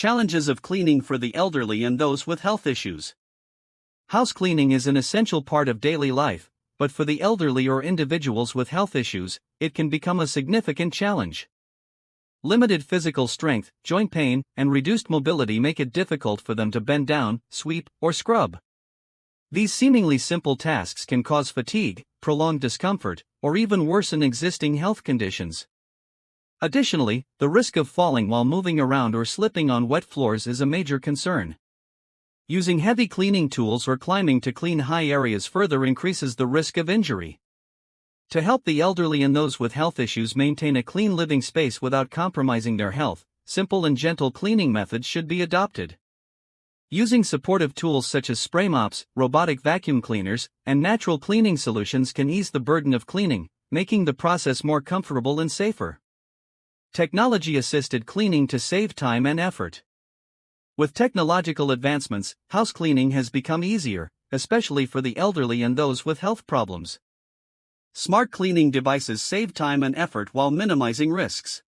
Challenges of cleaning for the elderly and those with health issues. House cleaning is an essential part of daily life, but for the elderly or individuals with health issues, it can become a significant challenge. Limited physical strength, joint pain, and reduced mobility make it difficult for them to bend down, sweep, or scrub. These seemingly simple tasks can cause fatigue, prolonged discomfort, or even worsen existing health conditions. Additionally, the risk of falling while moving around or slipping on wet floors is a major concern. Using heavy cleaning tools or climbing to clean high areas further increases the risk of injury. To help the elderly and those with health issues maintain a clean living space without compromising their health, simple and gentle cleaning methods should be adopted. Using supportive tools such as spray mops, robotic vacuum cleaners, and natural cleaning solutions can ease the burden of cleaning, making the process more comfortable and safer. Technology-assisted cleaning to save time and effort. With technological advancements, house cleaning has become easier, especially for the elderly and those with health problems. Smart cleaning devices save time and effort while minimizing risks.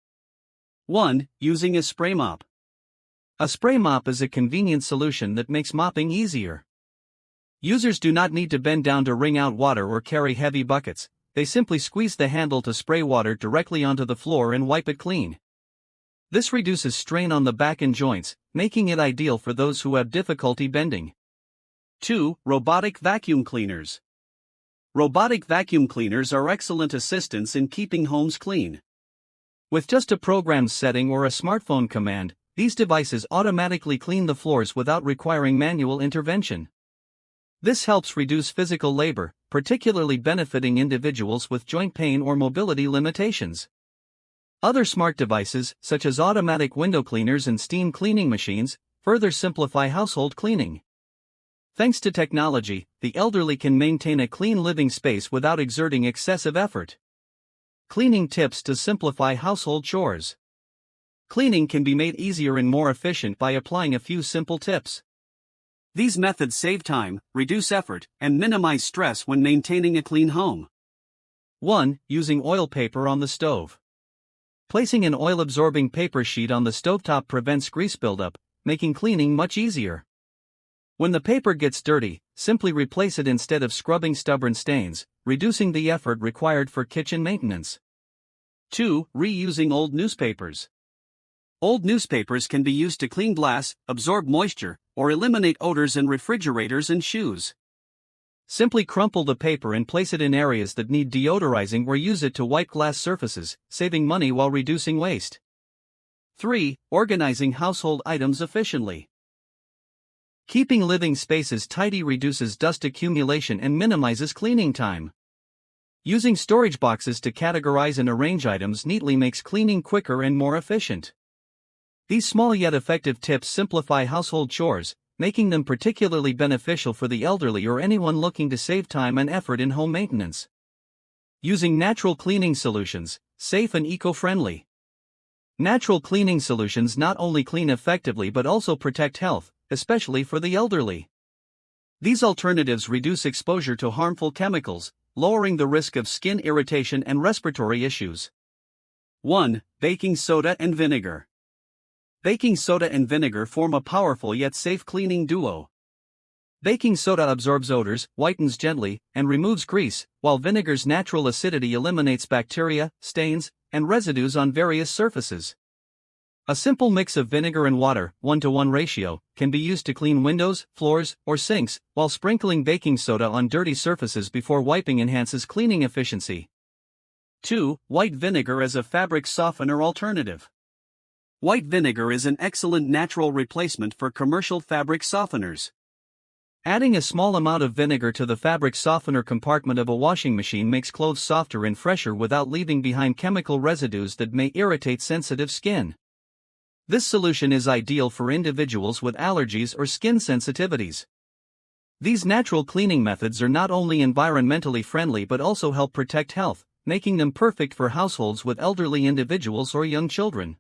1. Using a spray mop. A spray mop is a convenient solution that makes mopping easier. Users do not need to bend down to wring out water or carry heavy buckets. They simply squeeze the handle to spray water directly onto the floor and wipe it clean. This reduces strain on the back and joints, making it ideal for those who have difficulty bending. 2. Robotic vacuum cleaners. Robotic vacuum cleaners are excellent assistants in keeping homes clean. With just a programmed setting or a smartphone command, these devices automatically clean the floors without requiring manual intervention. This helps reduce physical labor, particularly benefiting individuals with joint pain or mobility limitations. Other smart devices, such as automatic window cleaners and steam cleaning machines, further simplify household cleaning. Thanks to technology, the elderly can maintain a clean living space without exerting excessive effort. Cleaning tips to simplify household chores. Cleaning can be made easier and more efficient by applying a few simple tips. These methods save time, reduce effort, and minimize stress when maintaining a clean home. 1. Using oil paper on the stove. Placing an oil-absorbing paper sheet on the stovetop prevents grease buildup, making cleaning much easier. When the paper gets dirty, simply replace it instead of scrubbing stubborn stains, reducing the effort required for kitchen maintenance. 2. Reusing old newspapers. Old newspapers can be used to clean glass, absorb moisture, or eliminate odors in refrigerators and shoes. Simply crumple the paper and place it in areas that need deodorizing or use it to wipe glass surfaces, saving money while reducing waste. 3. Organizing household items efficiently. Keeping living spaces tidy reduces dust accumulation and minimizes cleaning time. Using storage boxes to categorize and arrange items neatly makes cleaning quicker and more efficient. These small yet effective tips simplify household chores, making them particularly beneficial for the elderly or anyone looking to save time and effort in home maintenance. Using natural cleaning solutions, safe and eco-friendly. Natural cleaning solutions not only clean effectively but also protect health, especially for the elderly. These alternatives reduce exposure to harmful chemicals, lowering the risk of skin irritation and respiratory issues. 1. Baking soda and vinegar. Baking soda and vinegar form a powerful yet safe cleaning duo. Baking soda absorbs odors, whitens gently, and removes grease, while vinegar's natural acidity eliminates bacteria, stains, and residues on various surfaces. A simple mix of vinegar and water, 1:1 ratio, can be used to clean windows, floors, or sinks, while sprinkling baking soda on dirty surfaces before wiping enhances cleaning efficiency. 2. White vinegar as a fabric softener alternative. White vinegar is an excellent natural replacement for commercial fabric softeners. Adding a small amount of vinegar to the fabric softener compartment of a washing machine makes clothes softer and fresher without leaving behind chemical residues that may irritate sensitive skin. This solution is ideal for individuals with allergies or skin sensitivities. These natural cleaning methods are not only environmentally friendly but also help protect health, making them perfect for households with elderly individuals or young children.